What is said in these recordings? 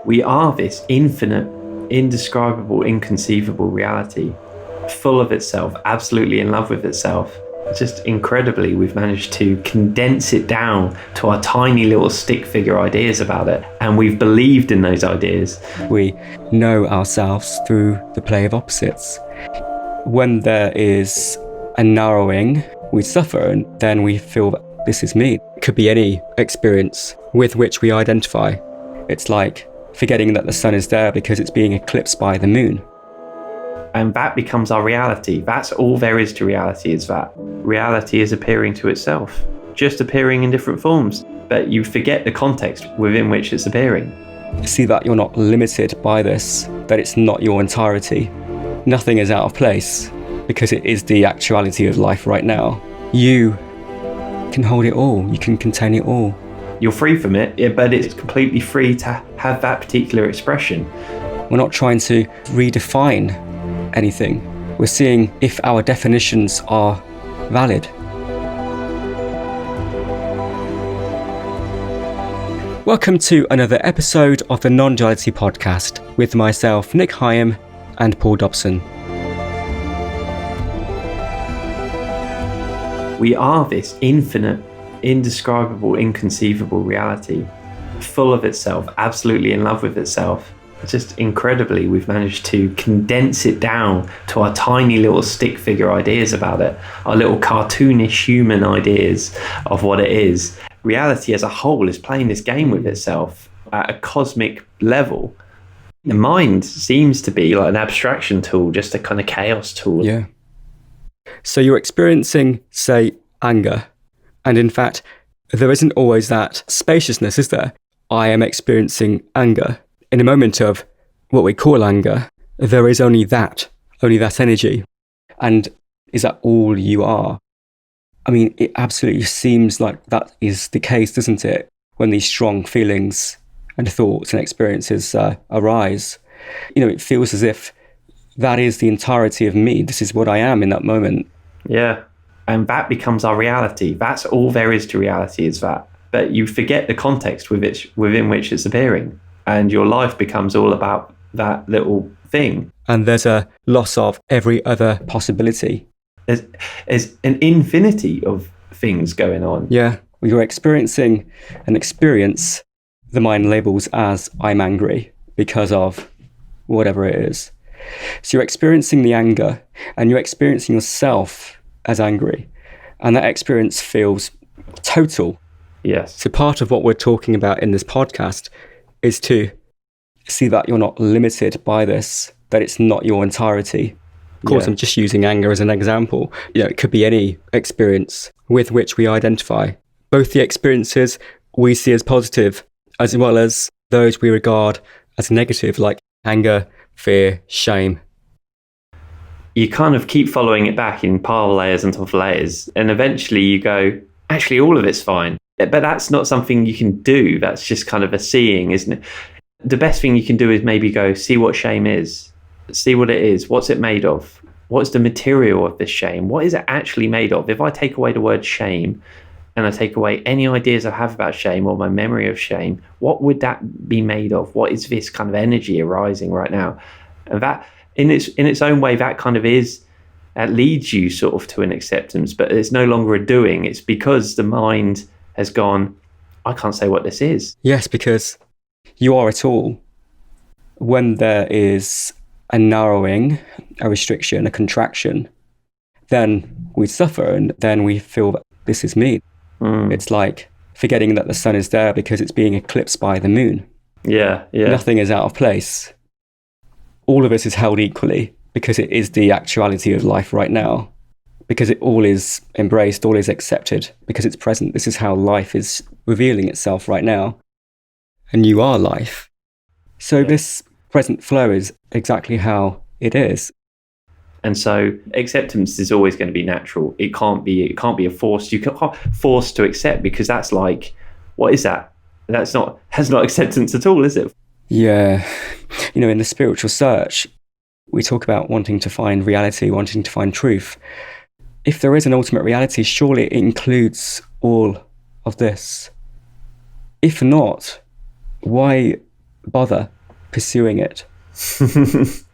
We are this infinite, indescribable, inconceivable reality, full of itself, absolutely in love with itself. Just incredibly, we've managed to condense it down to our tiny little stick figure ideas about it. And we've believed in those ideas. We know ourselves through the play of opposites. When there is a narrowing, we suffer, and then we feel that this is me. It could be any experience with which we identify. It's like forgetting that the sun is there because it's being eclipsed by the moon. And that becomes our reality. That's all there is to reality, is that reality is appearing to itself, just appearing in different forms. But you forget the context within which it's appearing. See that you're not limited by this, that it's not your entirety. Nothing is out of place because it is the actuality of life right now. You can hold it all, you can contain it all. You're free from it, but it's completely free to have that particular expression. We're not trying to redefine anything. We're seeing if our definitions are valid. Welcome to another episode of the Nonduality podcast with myself, Nic Higham, and Paul Dobson. We are this infinite, indescribable, inconceivable reality, full of itself, absolutely in love with itself. Just incredibly, we've managed to condense it down to our tiny little stick figure ideas about it, our little cartoonish human ideas of what it is. Reality as a whole is playing this game with itself at a cosmic level. The mind seems to be like an abstraction tool, just a kind of chaos tool. Yeah. So you're experiencing, say, anger. And in fact, there isn't always that spaciousness, is there? I am experiencing anger. In a moment of what we call anger, there is only that energy. And is that all you are? I mean, it absolutely seems like that is the case, doesn't it? When these strong feelings and thoughts and experiences arise, it feels as if that is the entirety of me. This is what I am in that moment. Yeah. And that becomes our reality. That's all there is to reality, is that. But you forget the context within which it's appearing. And your life becomes all about that little thing. And there's a loss of every other possibility. There's an infinity of things going on. Yeah, you're experiencing an experience the mind labels as I'm angry because of whatever it is. So you're experiencing the anger and you're experiencing yourself as angry. And that experience feels total. Yes. So part of what we're talking about in this podcast is to see that you're not limited by this, that it's not your entirety. Of course, I'm just using anger as an example. It could be any experience with which we identify. Both the experiences we see as positive, as well as those we regard as negative, like anger, fear, shame. You kind of keep following it back in pile layers on top of layers, and eventually you go, actually, all of it's fine. But that's not something you can do. That's just kind of a seeing, isn't it? The best thing you can do is maybe go see what shame is. See what it is. What's it made of? What's the material of this shame? What is it actually made of? If I take away the word shame and I take away any ideas I have about shame or my memory of shame, what would that be made of? What is this kind of energy arising right now? And that, in its own way, that kind of is, that leads you sort of to an acceptance, but it's no longer a doing. It's because the mind has gone, I can't say what this is. Yes, because you are it all. When there is a narrowing, a restriction, a contraction, then we suffer and then we feel that this is me. It's like forgetting that the sun is there because it's being eclipsed by the moon. Yeah. Nothing is out of place. All of us is held equally because it is the actuality of life right now. Because it all is embraced, all is accepted, because it's present. This is how life is revealing itself right now. And you are life. So this present flow is exactly how it is. And so acceptance is always going to be natural. It can't be a force. You can't force to accept, because that's like, what is that? That's not acceptance at all, is it? Yeah. In the spiritual search, we talk about wanting to find reality, wanting to find truth. If there is an ultimate reality, surely it includes all of this. If not, why bother? pursuing it?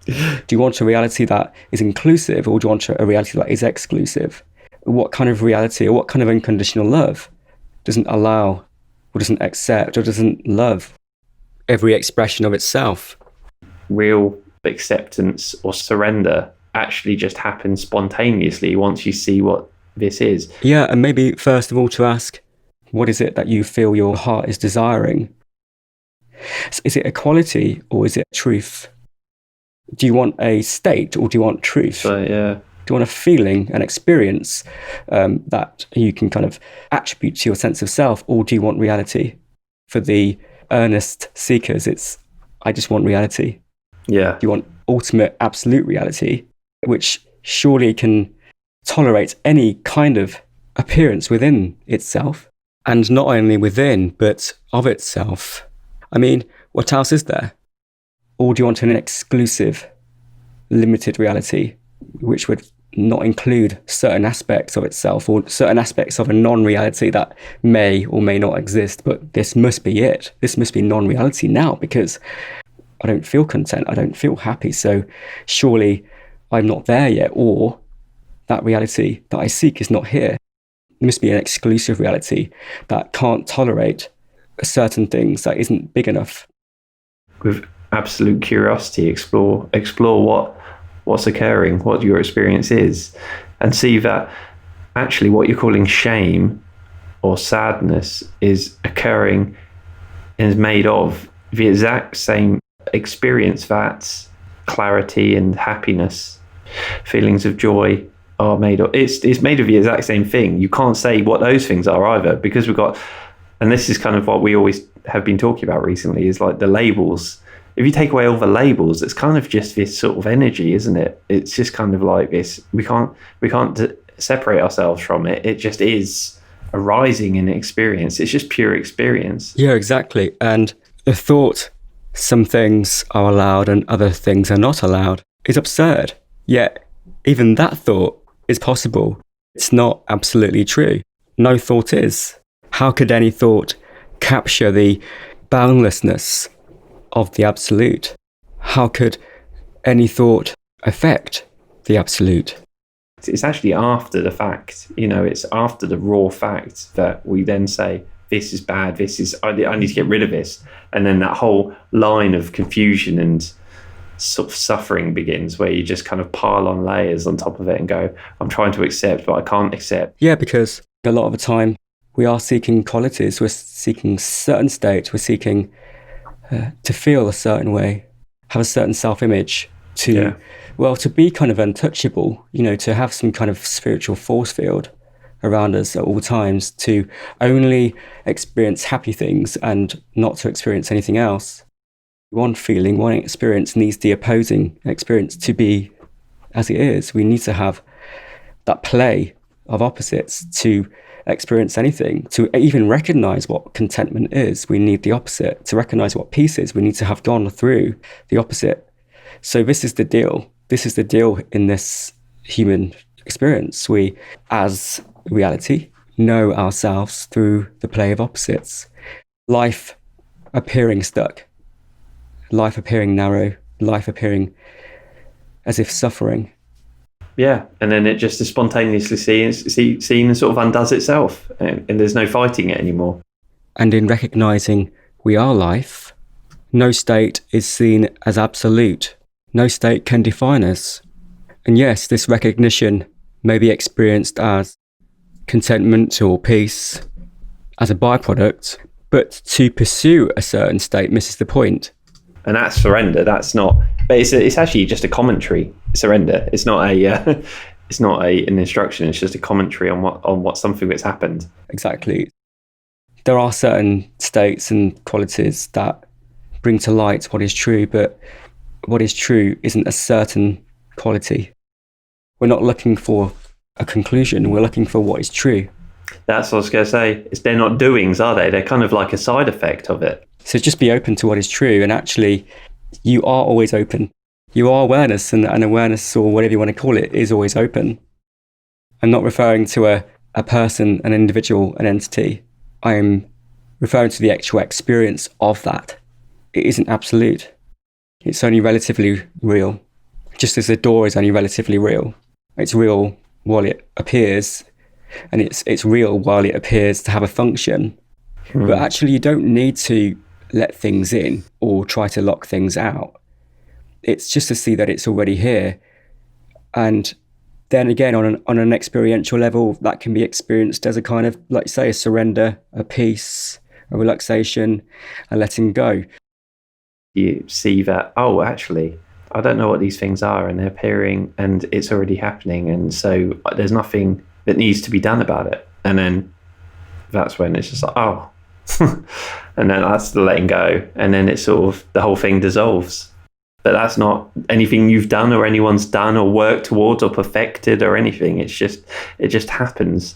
Do you want a reality that is inclusive, or do you want a reality that is exclusive? What kind of reality, or what kind of unconditional love doesn't allow, or doesn't accept, or doesn't love every expression of itself? Real acceptance or surrender actually just happens spontaneously once you see what this is. Yeah, and maybe first of all to ask, what is it that you feel your heart is desiring? Is it equality or is it truth? Do you want a state or do you want truth? So, yeah. Do you want a feeling, an experience that you can kind of attribute to your sense of self, or do you want reality? For the earnest seekers, it's, I just want reality. Yeah. Do you want ultimate, absolute reality, which surely can tolerate any kind of appearance within itself, and not only within, but of itself? I mean, what else is there? Or do you want an exclusive, limited reality, which would not include certain aspects of itself, or certain aspects of a non-reality that may or may not exist, but this must be it. This must be non-reality now, because I don't feel content, I don't feel happy, so surely I'm not there yet, or that reality that I seek is not here. There must be an exclusive reality that can't tolerate certain things, that isn't big enough. With absolute curiosity, explore what's occurring, what your experience is, and see that actually what you're calling shame or sadness is occurring and is made of the exact same experience that clarity and happiness, feelings of joy are made of. It's made of the exact same thing. You can't say what those things are either, because we've got, and this is kind of what we always have been talking about recently, is like the labels. If you take away all the labels, it's kind of just this sort of energy, isn't it? It's just kind of like this. We can't separate ourselves from it. It just is arising in experience. It's just pure experience. Yeah, exactly. And the thought some things are allowed and other things are not allowed is absurd. Yet even that thought is possible. It's not absolutely true. No thought is. How could any thought capture the boundlessness of the absolute? How could any thought affect the absolute? It's actually after the fact, it's after the raw fact that we then say, this is bad, I need to get rid of this. And then that whole line of confusion and sort of suffering begins, where you just kind of pile on layers on top of it and go, I'm trying to accept, but I can't accept. Yeah, because a lot of the time we are seeking qualities, we're seeking certain states, we're seeking to feel a certain way, have a certain self-image, to be kind of untouchable, to have some kind of spiritual force field around us at all times, to only experience happy things and not to experience anything else. One feeling, one experience needs the opposing experience to be as it is. We need to have that play of opposites to experience anything. To even recognize what contentment is, we need the opposite. To recognize what peace is, we need to have gone through the opposite. So this is the deal. This is the deal in this human experience. We, as reality, know ourselves through the play of opposites. Life appearing stuck, life appearing narrow, life appearing as if suffering. Yeah, and then it just is spontaneously seen and sort of undoes itself, and there's no fighting it anymore. And in recognizing we are life, no state is seen as absolute. No state can define us. And yes, this recognition may be experienced as contentment or peace, as a byproduct, but to pursue a certain state misses the point. And that's surrender. That's not. But it's actually just a commentary. Surrender. It's not an instruction. It's just a commentary on what something that's happened. Exactly. There are certain states and qualities that bring to light what is true, but what is true isn't a certain quality. We're not looking for a conclusion. We're looking for what is true. That's what I was going to say. They're not doings, are they? They're kind of like a side effect of it. So just be open to what is true. And actually, you are always open. You are awareness, and awareness, or whatever you want to call it, is always open. I'm not referring to a person, an individual, an entity. I am referring to the actual experience of that. It isn't absolute. It's only relatively real. Just as the door is only relatively real. It's real while it appears, and it's real while it appears to have a function. But actually, you don't need to let things in or try to lock things out. It's just to see that it's already here. And then again, on an experiential level, that can be experienced as a kind of, like say, a surrender, a peace, a relaxation, a letting go. You see that, oh, actually, I don't know what these things are, and they're appearing, and it's already happening, and so there's nothing that needs to be done about it. And then that's when it's just like, oh, and then that's the letting go, and then it's sort of the whole thing dissolves. But that's not anything you've done or anyone's done or worked towards or perfected or anything. It just happens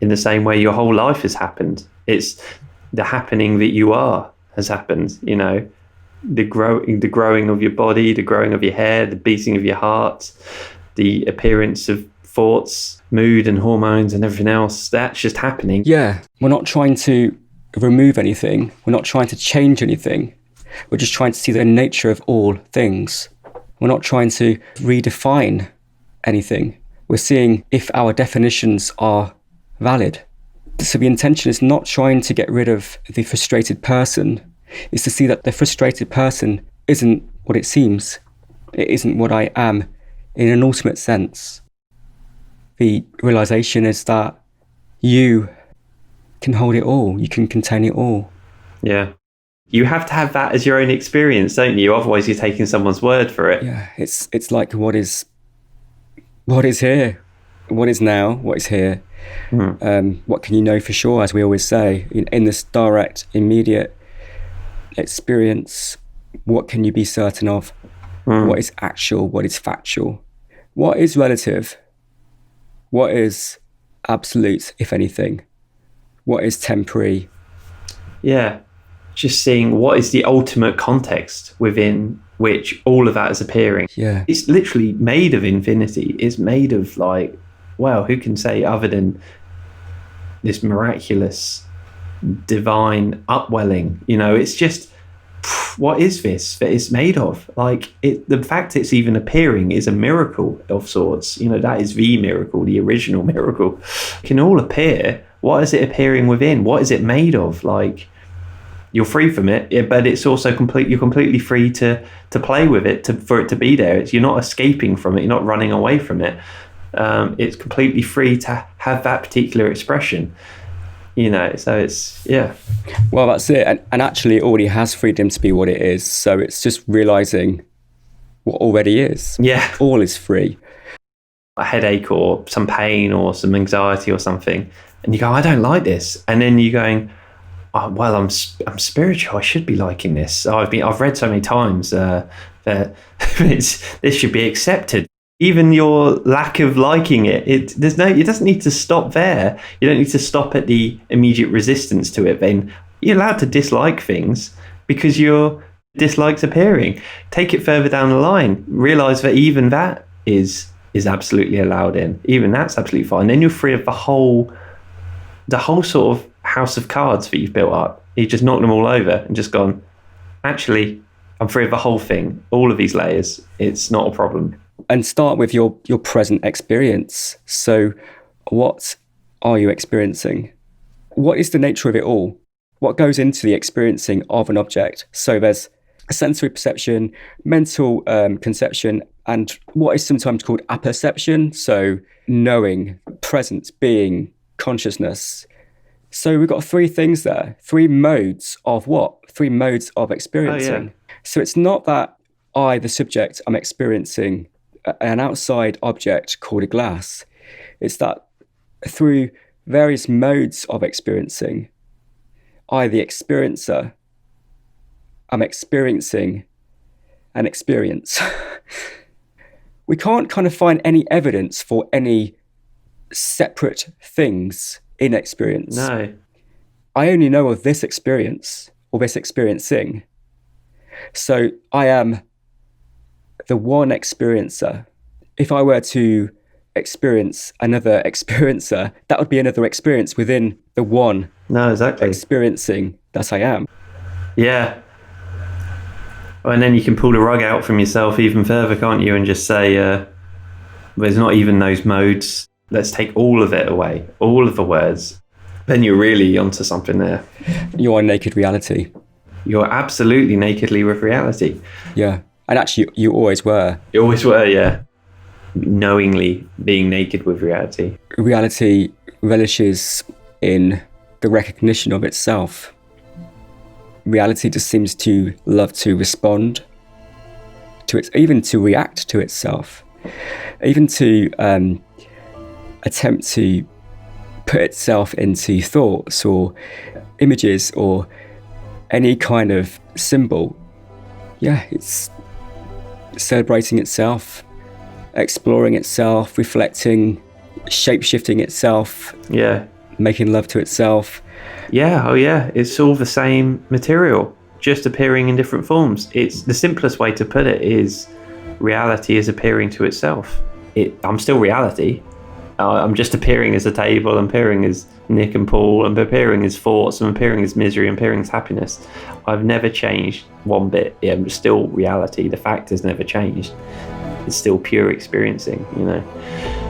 in the same way your whole life has happened. It's the happening that you are has happened, you know. The growing of your body, the growing of your hair, the beating of your heart, the appearance of thoughts, mood and hormones and everything else, that's just happening. Yeah, we're not trying to remove anything. We're not trying to change anything. We're just trying to see the nature of all things. We're not trying to redefine anything. We're seeing if our definitions are valid. So the intention is not trying to get rid of the frustrated person. Is to see that the frustrated person isn't what it seems. It isn't what I am in an ultimate sense. The realization is that you can hold it all. You can contain it all. Yeah. You have to have that as your own experience, don't you? Otherwise you're taking someone's word for it. Yeah, it's like what is here, what is now, what is here. What can you know for sure, as we always say, in this direct, immediate experience, what can you be certain of? What is actual? What is factual? What is relative? What is absolute, if anything? What is temporary? Yeah, just seeing what is the ultimate context within which all of that is appearing. Yeah, it's literally made of infinity. It's made of, like, well, who can say other than this miraculous divine upwelling, you know? It's just, what is this that it's made of? Like, the fact it's even appearing is a miracle of sorts, you know. That is the miracle, the original miracle. It can all appear. What is it appearing within? What is it made of? Like, you're free from it, but it's also you're completely free to play with it, for it to be there. You're not escaping from it, you're not running away from it. It's completely free to have that particular expression. You know, so it's, yeah. Well, that's it. And actually, it already has freedom to be what it is. So it's just realizing what already is. Yeah. All is free. A headache or some pain or some anxiety or something, and you go, I don't like this. And then you're going, oh, well, I'm spiritual. I should be liking this. I've read so many times that this should be accepted. Even your lack of liking it doesn't need to stop there. You don't need to stop at the immediate resistance to it. Then you're allowed to dislike things because your dislikes appearing. Take it further down the line. Realize that even that is absolutely allowed in. Even that's absolutely fine. Then you're free of the whole sort of house of cards that you've built up. You've just knocked them all over and just gone, actually, I'm free of the whole thing, all of these layers. It's not a problem. And start with your present experience. So what are you experiencing? What is the nature of it all? What goes into the experiencing of an object? So there's a sensory perception, mental conception, and what is sometimes called apperception. So knowing, presence, being, consciousness. So we've got three things there, three modes of what? Three modes of experiencing. Oh, yeah. So it's not that I, the subject, I'm experiencing an outside object called a glass. It's that through various modes of experiencing, I, the experiencer, I'm experiencing an experience. We can't kind of find any evidence for any separate things in experience. No. I only know of this experience or this experiencing. So I am the one experiencer. If I were to experience another experiencer, that would be another experience within the one No, exactly. experiencing that I am. Yeah. And then you can pull the rug out from yourself even further, can't you? And just say, there's not even those modes. Let's take all of it away, all of the words. Then you're really onto something there. You are naked reality. You're absolutely nakedly with reality. Yeah. And actually, you always were. You always were, yeah. Knowingly being naked with reality. Reality relishes in the recognition of itself. Reality just seems to love to respond to it, even to react to itself, even to attempt to put itself into thoughts or images or any kind of symbol. Yeah, it's celebrating itself, exploring itself, reflecting, shape-shifting itself. Yeah. Making love to itself. Yeah, oh yeah, it's all the same material, just appearing in different forms. It's the simplest way to put it is reality is appearing to itself. I'm still reality. I'm just appearing as a table, I'm appearing as Nick and Paul, I'm appearing as thoughts, I'm appearing as misery, I'm appearing as happiness. I've never changed one bit. I'm still reality. The fact has never changed. It's still pure experiencing, you know.